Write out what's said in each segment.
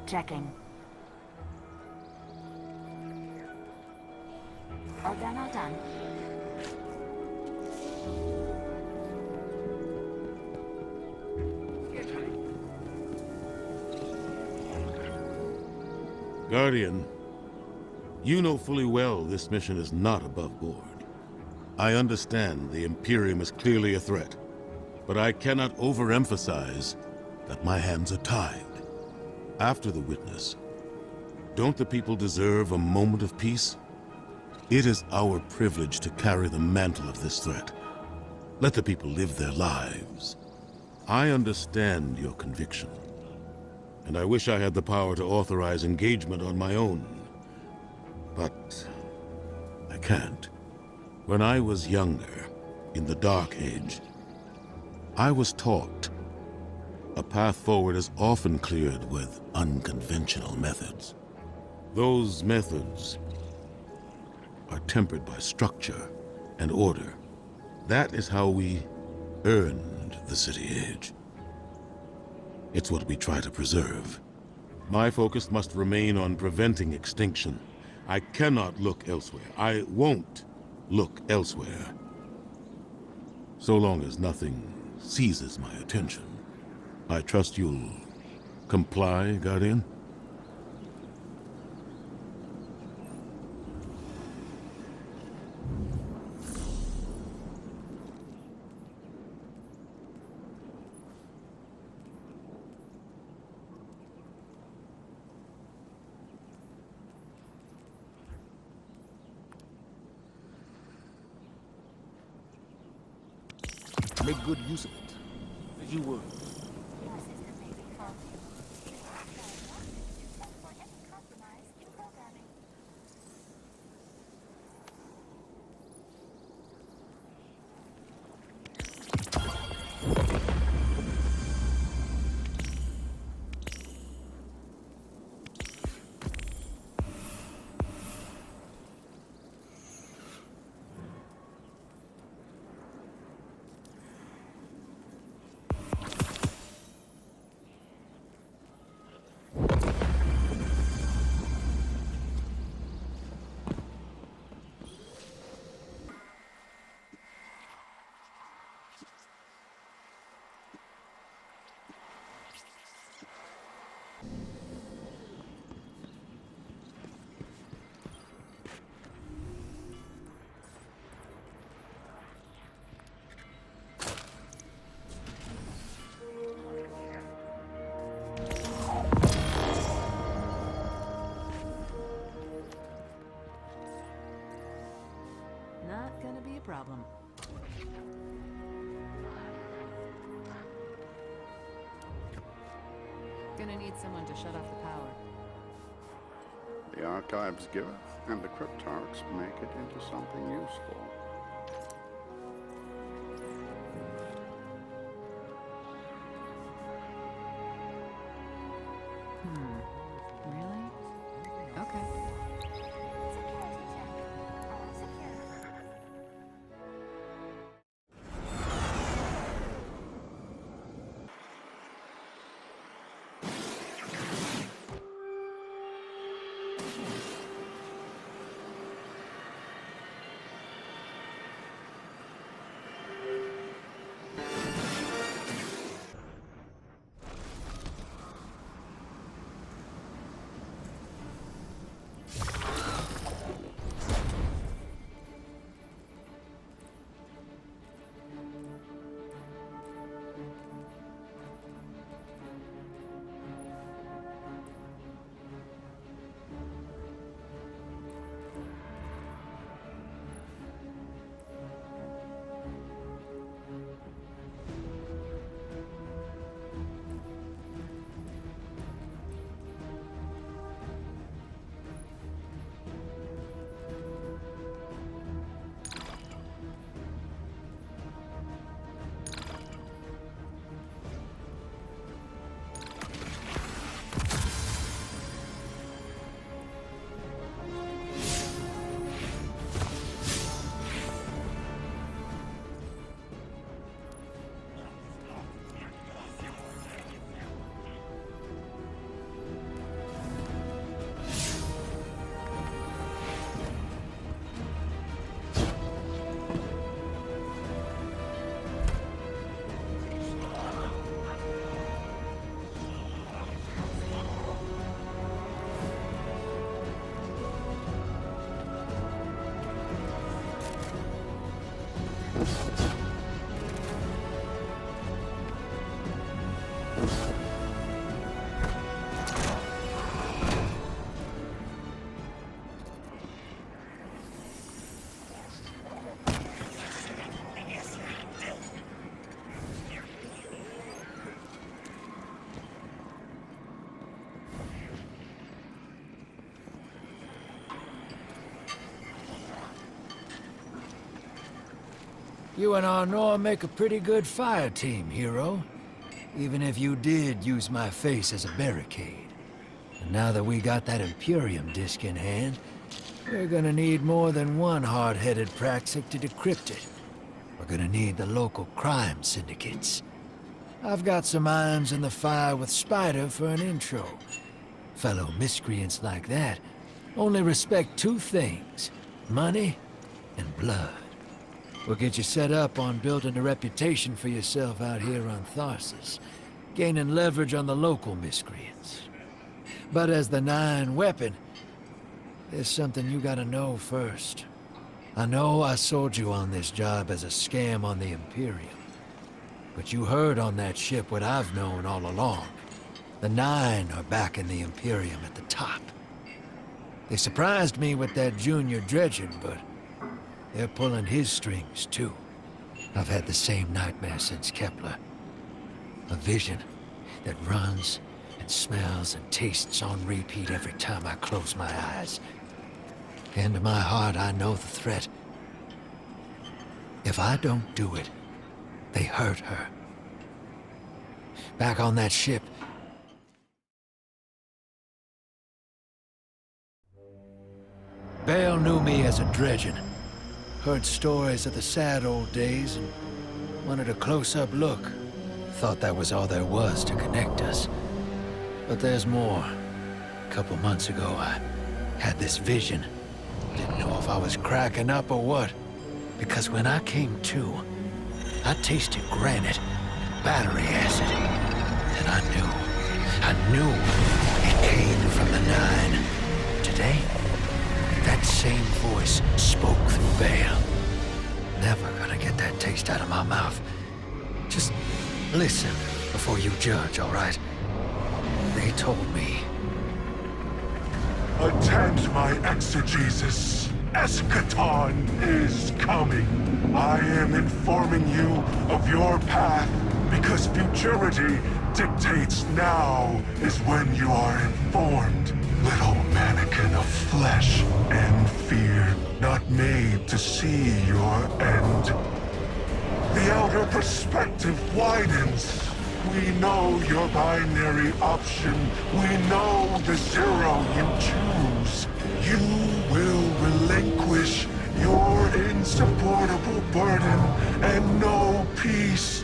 Checking. All done, all done. Guardian, you know fully well this mission is not above board. I understand the Imperium is clearly a threat, but I cannot overemphasize that my hands are tied. After the witness, don't the people deserve a moment of peace? It is our privilege to carry the mantle of this threat. Let the people live their lives. I understand your conviction, and I wish I had the power to authorize engagement on my own. But I can't. When I was younger, in the Dark Age, I was taught a path forward is often cleared with unconventional methods. Those methods are tempered by structure and order. That is how we earned the City Age. It's what we try to preserve. My focus must remain on preventing extinction. I cannot look elsewhere. I won't look elsewhere. So long as nothing seizes my attention. I trust you'll comply, Guardian? Make good use of it. You would. Not gonna be a problem. Gonna need someone to shut off the power. The archives give it, and the cryptarchs make it into something useful. Really? Okay. You and Arnor make a pretty good fire team, hero. Even if you did use my face as a barricade. And now that we got that Imperium disc in hand, we're gonna need more than one hard-headed Praxic to decrypt it. We're gonna need the local crime syndicates. I've got some irons in the fire with Spider for an intro. Fellow miscreants like that only respect two things: money and blood. We'll get you set up on building a reputation for yourself out here on Tharsis, gaining leverage on the local miscreants. But as the Nine weapon, there's something you gotta know first. I know I sold you on this job as a scam on the Imperium, but you heard on that ship what I've known all along. The Nine are backing the Imperium at the top. They surprised me with that junior dredging, but they're pulling his strings, too. I've had the same nightmare since Kepler. A vision that runs and smells and tastes on repeat every time I close my eyes. In my heart, I know the threat. If I don't do it, they hurt her. Back on that ship, Bale knew me as a dredgen. Heard stories of the sad old days and wanted a close-up look. Thought that was all there was to connect us. But there's more. A couple months ago, I had this vision. Didn't know if I was cracking up or what. Because when I came to, I tasted granite, battery acid. And I knew it came from the Nine. Today, that same voice spoke through Bale. Never gonna get that taste out of my mouth. Just listen before you judge, all right? They told me. Attend my exegesis. Eschaton is coming. I am informing you of your path because futurity dictates now is when you are informed. Little mannequin of flesh and fear, not made to see your end. The outer perspective widens. We know your binary option. We know the zero you choose. You will relinquish your insupportable burden and know peace.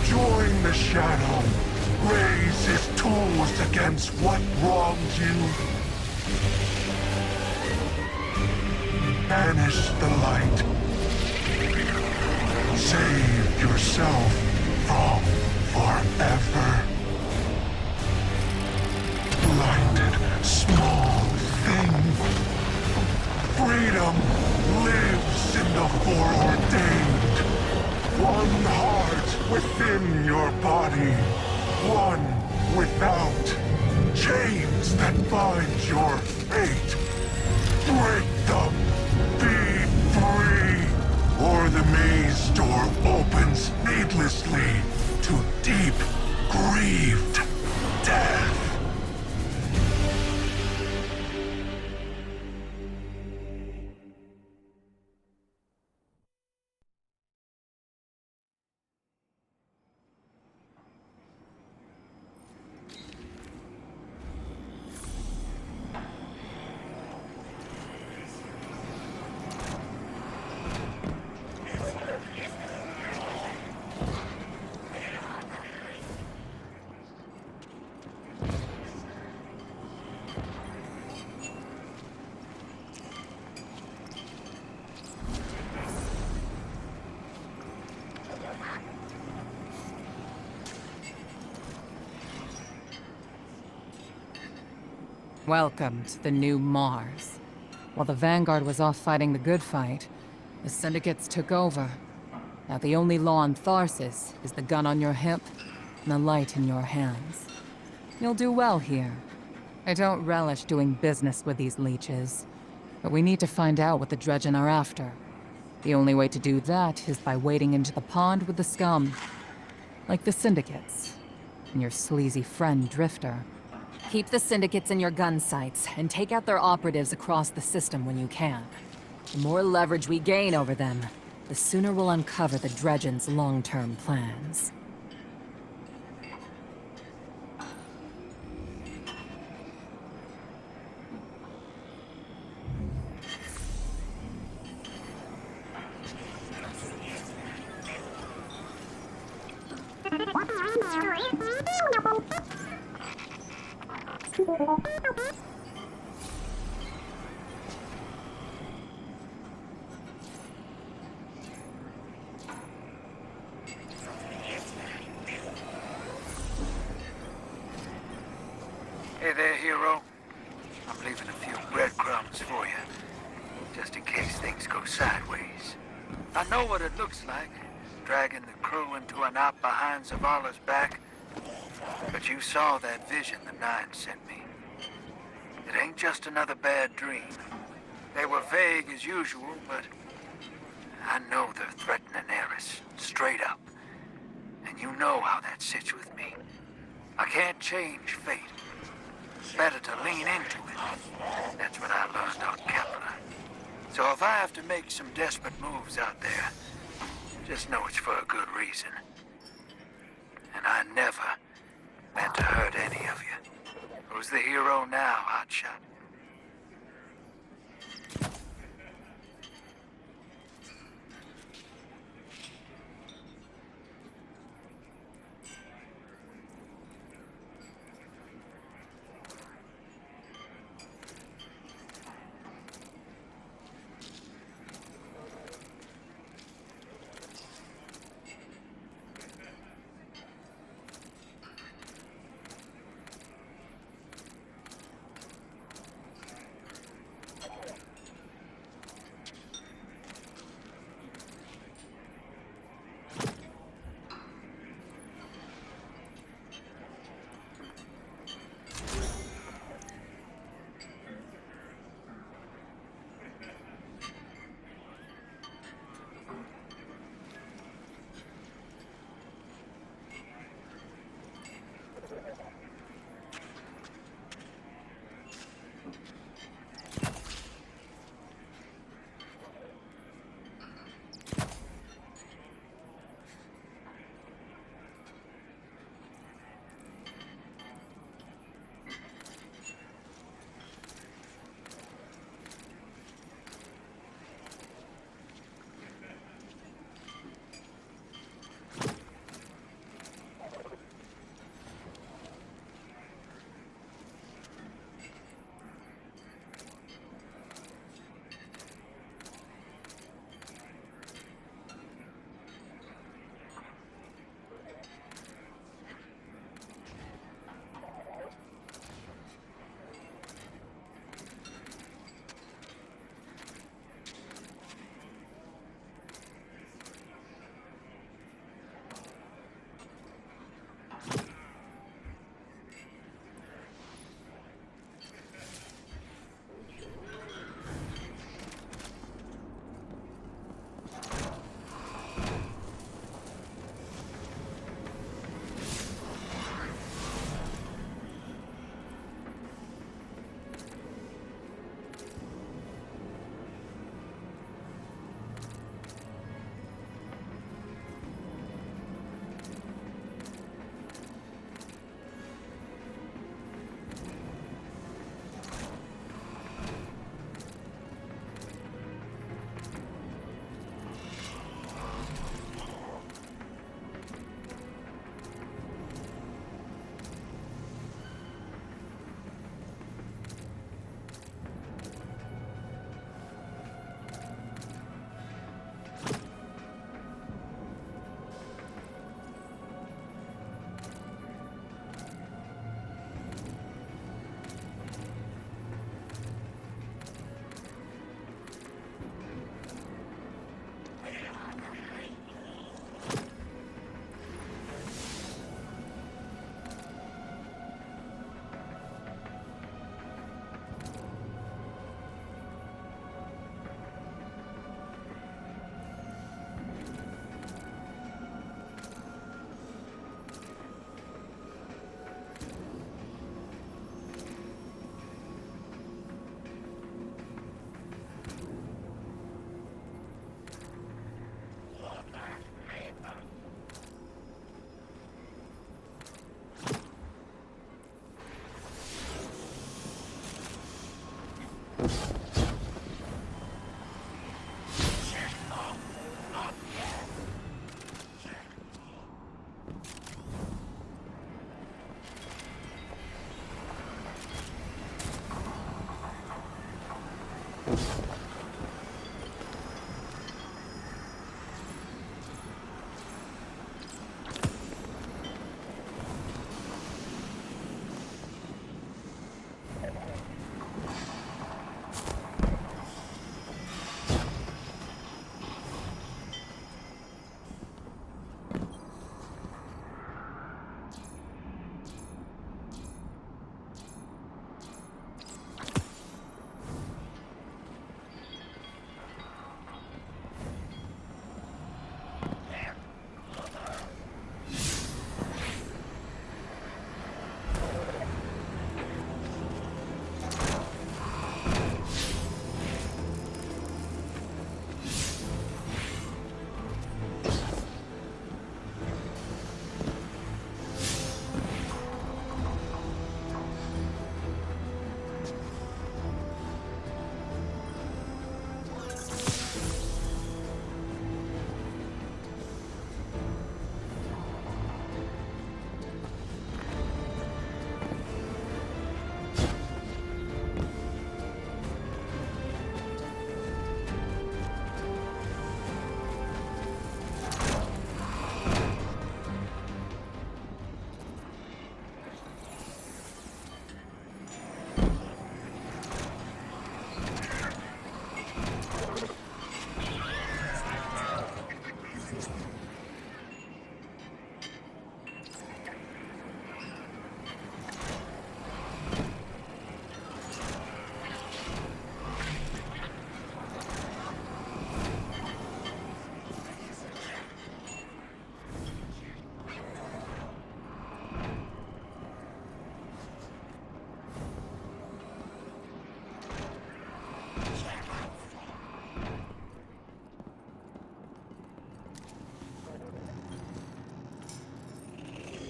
Join the Shadow. Raise his tools against what wronged you. Banish the light. Save yourself from forever. Blinded, small thing. Freedom lives in the foreordained. One heart within your body. One without. Chains that bind your fate. Break them. Be free. Or the maze door opens needlessly to deep, grieved death. Welcome to the new Mars. While the Vanguard was off fighting the good fight, the Syndicates took over. Now the only law on Tharsis is the gun on your hip and the light in your hands. You'll do well here. I don't relish doing business with these leeches, but we need to find out what the Dredgen are after. The only way to do that is by wading into the pond with the scum. Like the Syndicates, and your sleazy friend Drifter. Keep the syndicates in your gun sights, and take out their operatives across the system when you can. The more leverage we gain over them, the sooner we'll uncover the Dredgen's long-term plans. Hey there, hero. I'm leaving a few breadcrumbs for you, just in case things go sideways. I know what it looks like, dragging the crew into a knot behind Zavala's back. But you saw that vision the Nine sent me. It ain't just another bad dream. They were vague as usual, but I know they're threatening Eris, straight up. And you know how that sits with me. I can't change fate. Better to lean into it. That's what I learned on Kepler. So if I have to make some desperate moves out there, just know it's for a good reason. And I never meant to hurt any of you. Who's the hero now, Hotshot?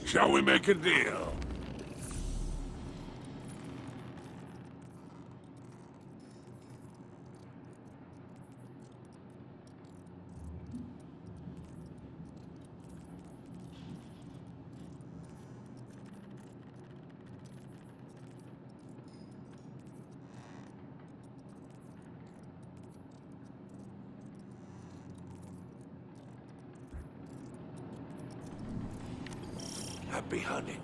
Shall we make a deal? Happy hunting.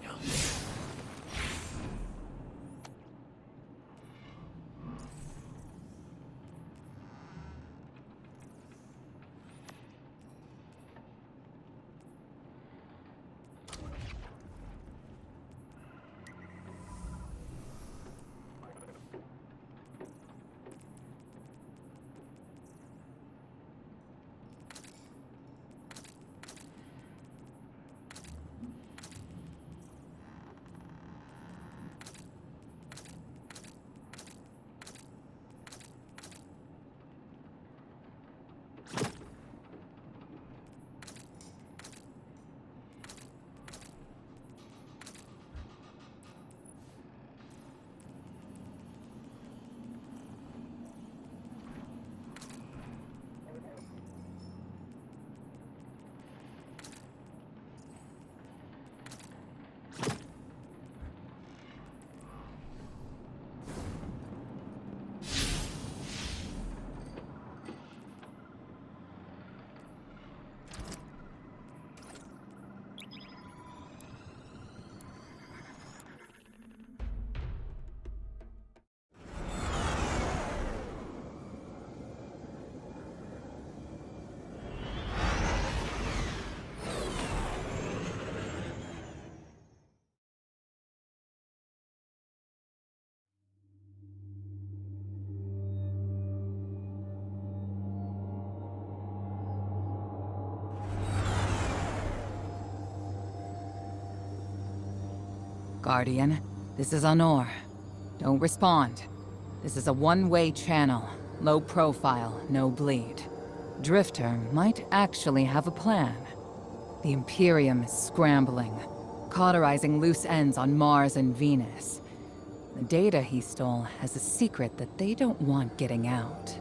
Guardian, this is Honor. Don't respond. This is a one-way channel. Low profile, no bleed. Drifter might actually have a plan. The Imperium is scrambling, cauterizing loose ends on Mars and Venus. The data he stole has a secret that they don't want getting out.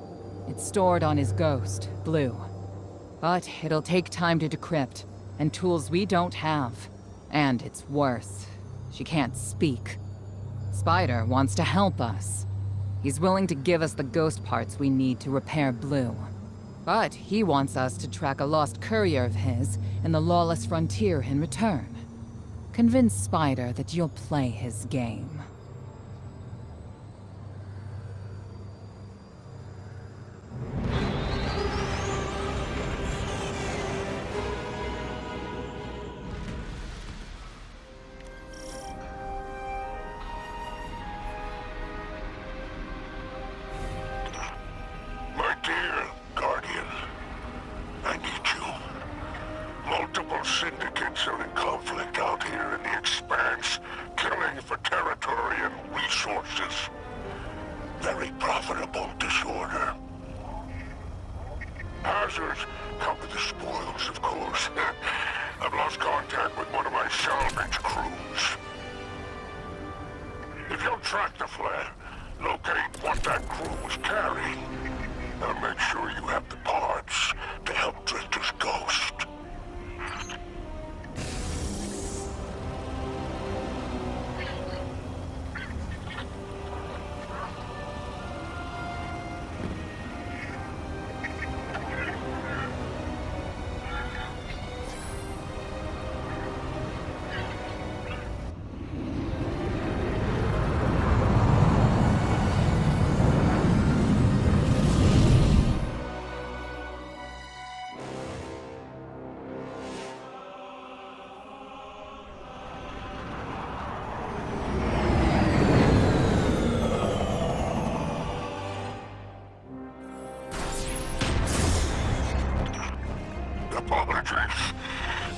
It's stored on his ghost, Blue. But it'll take time to decrypt, and tools we don't have. And it's worse. She can't speak. Spider wants to help us. He's willing to give us the ghost parts we need to repair Blue. But he wants us to track a lost courier of his in the lawless frontier in return. Convince Spider that you'll play his game. My dear Guardian, I need you. Multiple syndicates are in conflict out here in the Expanse, killing for territory and resources. Very profitable disorder. Hazards come with the spoils, of course. I've lost contact with one of my salvage crews. If you'll track the flare, locate what that crew was carrying, I'll make sure you have the parts to help Drifter's ghost. Apologies.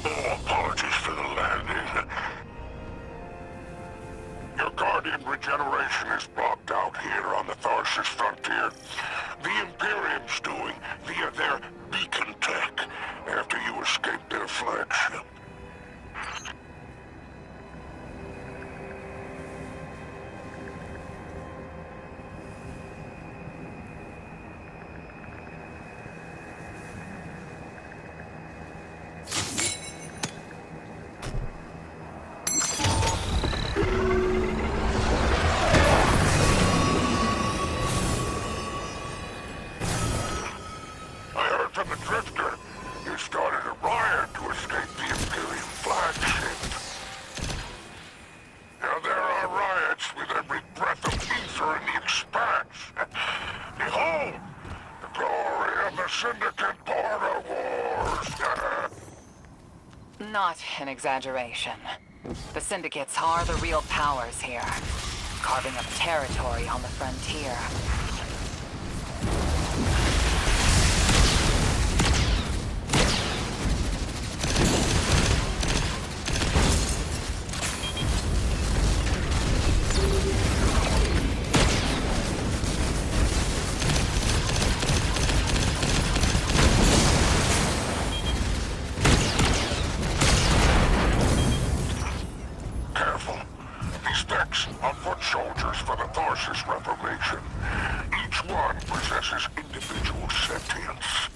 Oh, apologies for the landing. Your Guardian regeneration is blocked out here on the Tharsis frontier. The Imperium's doing via their beacon tech after you escaped their flagship. From the Drifter, you started a riot to escape the Imperium flagship. Now there are riots with every breath of ether in the Expanse. Behold, the glory of the Syndicate Border Wars. Not an exaggeration. The Syndicates are the real powers here, carving up territory on the frontier. Careful. These decks are foot soldiers for the Tharsis Reformation. Each one possesses individual sentience.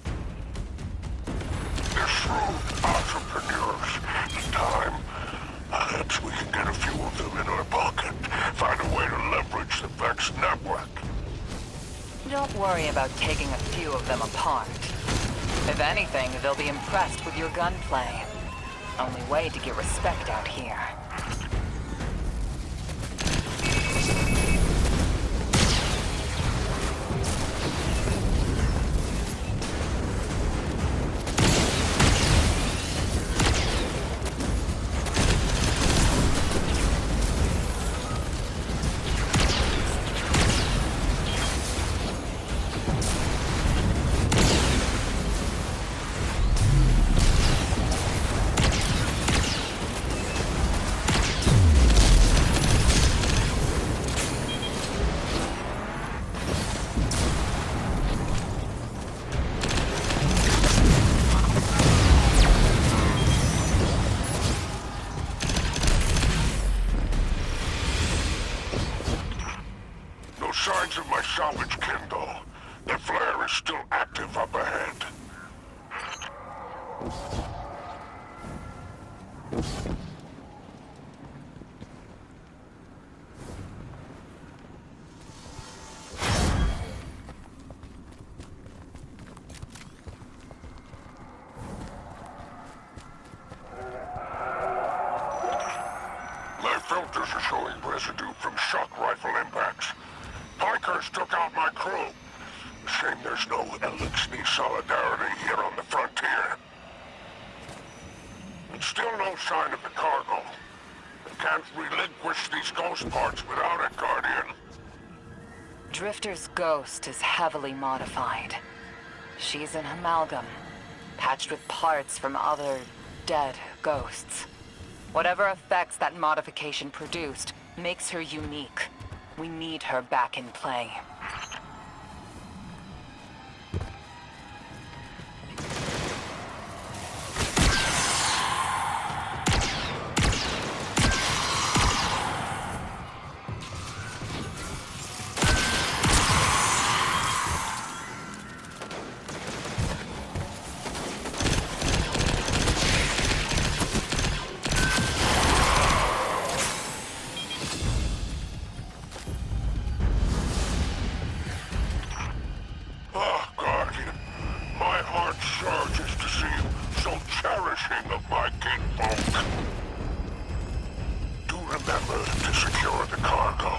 They're shrewd entrepreneurs. In time, perhaps we can get a few of them in our pocket. Find a way to leverage the Vex network. Don't worry about taking a few of them apart. If anything, they'll be impressed with your gunplay. Only way to get respect out here. shame there's no Elixir solidarity here on the frontier. And still no sign of the cargo. They can't relinquish these ghost parts without it, Guardian. Drifter's ghost is heavily modified. She's an amalgam, patched with parts from other dead ghosts. Whatever effects that modification produced makes her unique. We need her back in play. Ah, Guardian. My heart surges to see you so cherishing of my kinfolk. Do remember to secure the cargo.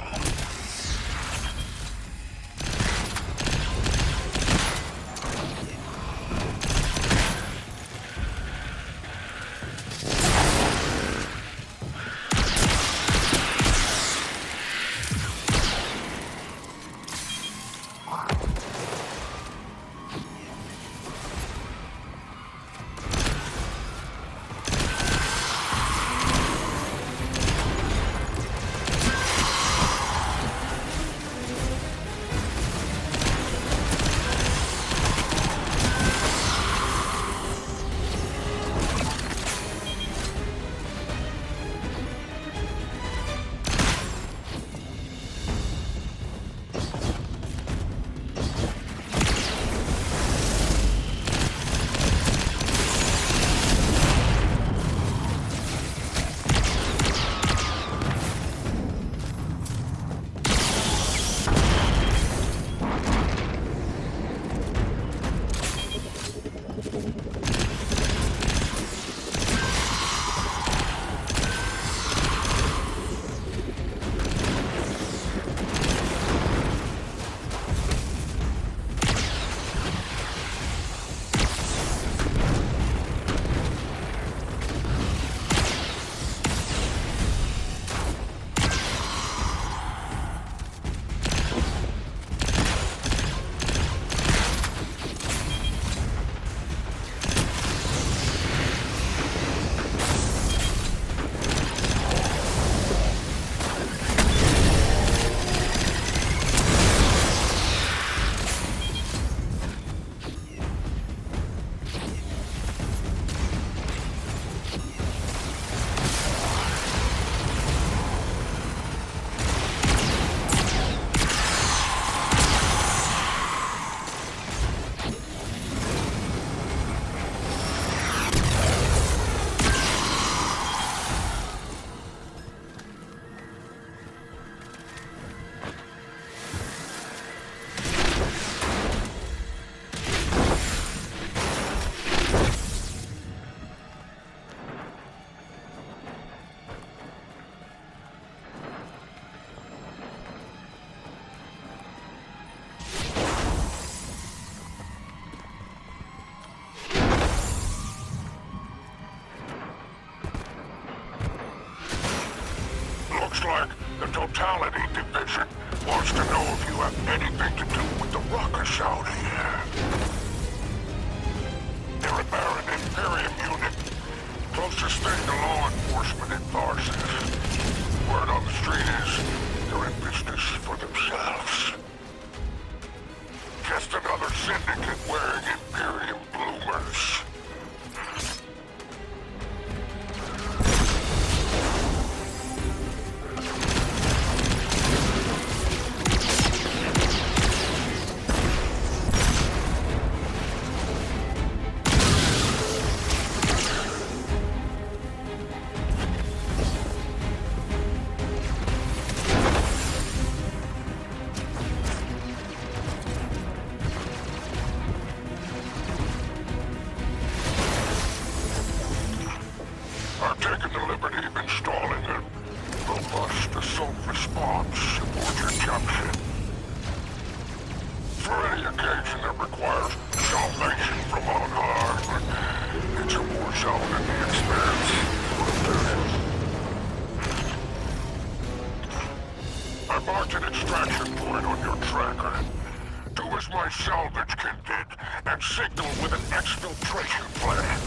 Looks like the Totality Division wants to know if you have anything to do with the ruckus out here. They're a Baron Imperium unit, closest thing to law enforcement in Tharsis. Word on the street is they're in business for themselves. Just another syndicate wearing Imperium bloomers. Legion did, and signal with an exfiltration plan.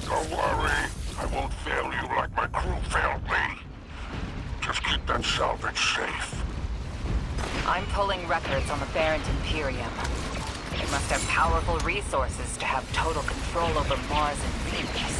Don't worry, I won't fail you like my crew failed me. Just keep that salvage safe. I'm pulling records on the Barrent Imperium. They must have powerful resources to have total control over Mars and Venus.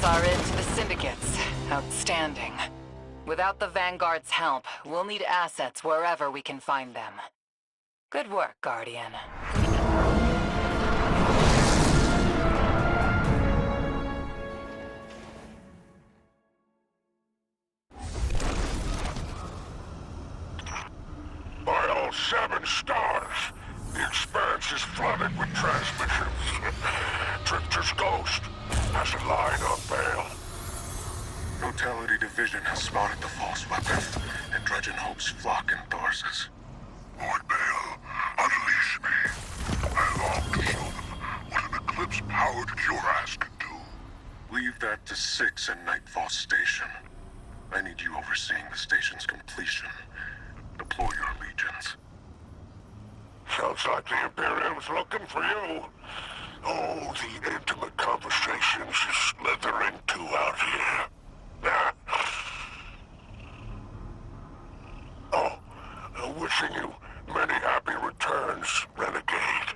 Our end to the Syndicates. Outstanding. Without the Vanguard's help, we'll need assets wherever we can find them. Good work, Guardian. By all 7 stars, the Expanse is flooded with transmissions. Drifter's Ghost has a line on bail. Totality Division has spotted the false weapon, and Dredgen hopes flock in Tharsis. Lord Bale, unleash me. I long to show them what an Eclipse-powered cuirass can do. Leave that to 6 and Nightfall Station. I need you overseeing the station's completion. Deploy your legions. Sounds like the Imperium's looking for you. Oh, the intimate conversations you slither into out here. Oh, wishing you many happy returns, Renegade.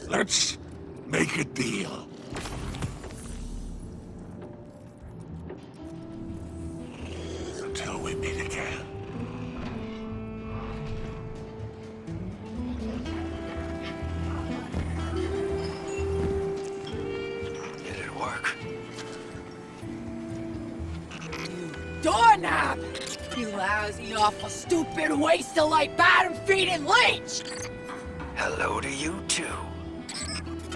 Let's make a deal. Until we meet again. Did it work? Doorknob! You lousy, awful, stupid, waste of light, bottom-feeding leech! Hello to you, too.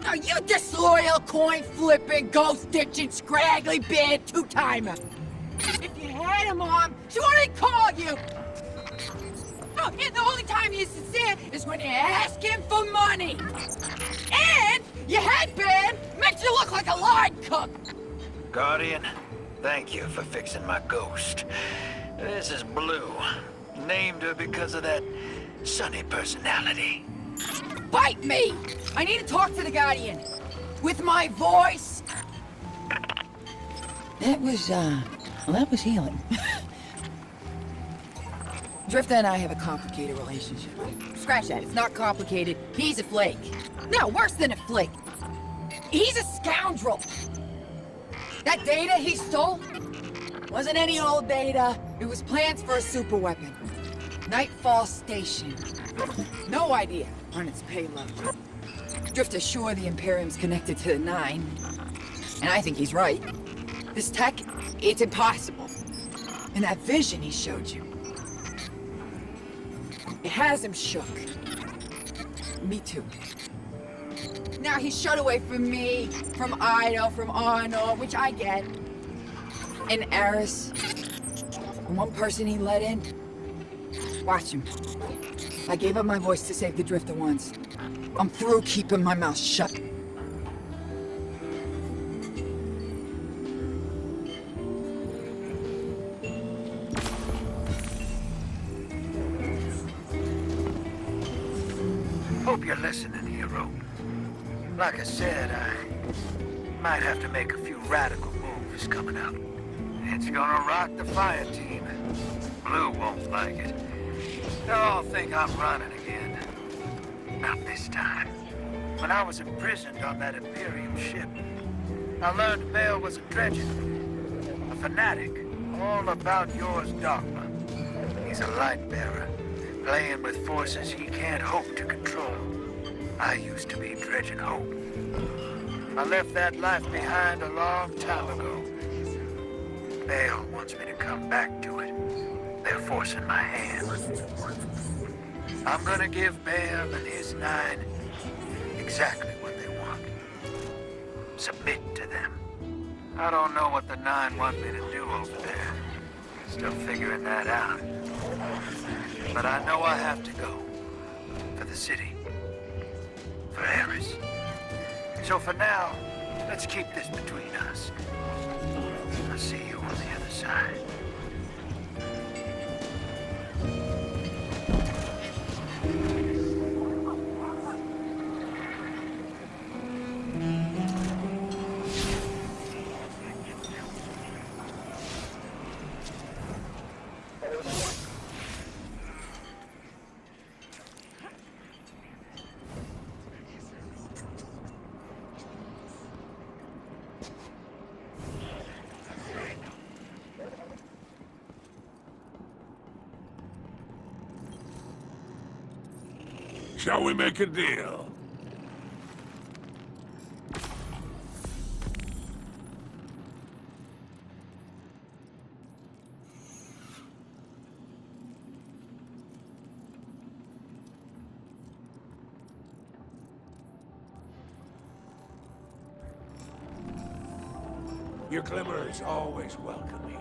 Now you disloyal, coin-flipping, ghost-ditching, scraggly beard two-timer! If you had a mom, she wouldn't call you! Oh, and the only time you're sincere is when you ask him for money! And your headband makes you look like a line cook! Guardian, thank you for fixing my ghost. This is Blue. Named her because of that sunny personality. Bite me! I need to talk to the Guardian. With my voice. That was healing. Drifter and I have a complicated relationship. Scratch that, it's not complicated. He's a flake. No, worse than a flake. He's a scoundrel. That data he stole wasn't any old data. It was plans for a superweapon. Nightfall Station. No idea on its payload. Drifter's sure the Imperium's connected to the Nine. And I think he's right. This tech, it's impossible. And that vision he showed you, it has him shook. Me too. Now he's shut away from me, from Ido, from Arno, which I get. And Eris. And one person he let in. Watch him. I gave up my voice to save the Drifter once. I'm through keeping my mouth shut. Hope you're listening, hero. Like I said, I might have to make a few radical moves coming up. It's gonna rock the fire team. Blue won't like it. They'll all think I'm running again. Not this time. When I was imprisoned on that Imperium ship, I learned Bale was a dredgen, a fanatic, all about yours dogma. He's a light bearer, playing with forces he can't hope to control. I used to be dredging hope. I left that life behind a long time ago. Bale wants me to come back to it. They're forcing my hand. I'm gonna give Bale and his Nine exactly what they want. Submit to them. I don't know what the Nine want me to do over there. Still figuring that out. But I know I have to go. For the city. For Eris. So for now, let's keep this between us. I'll see you on the other side. Shall we make a deal? Your glimmer is always welcome here.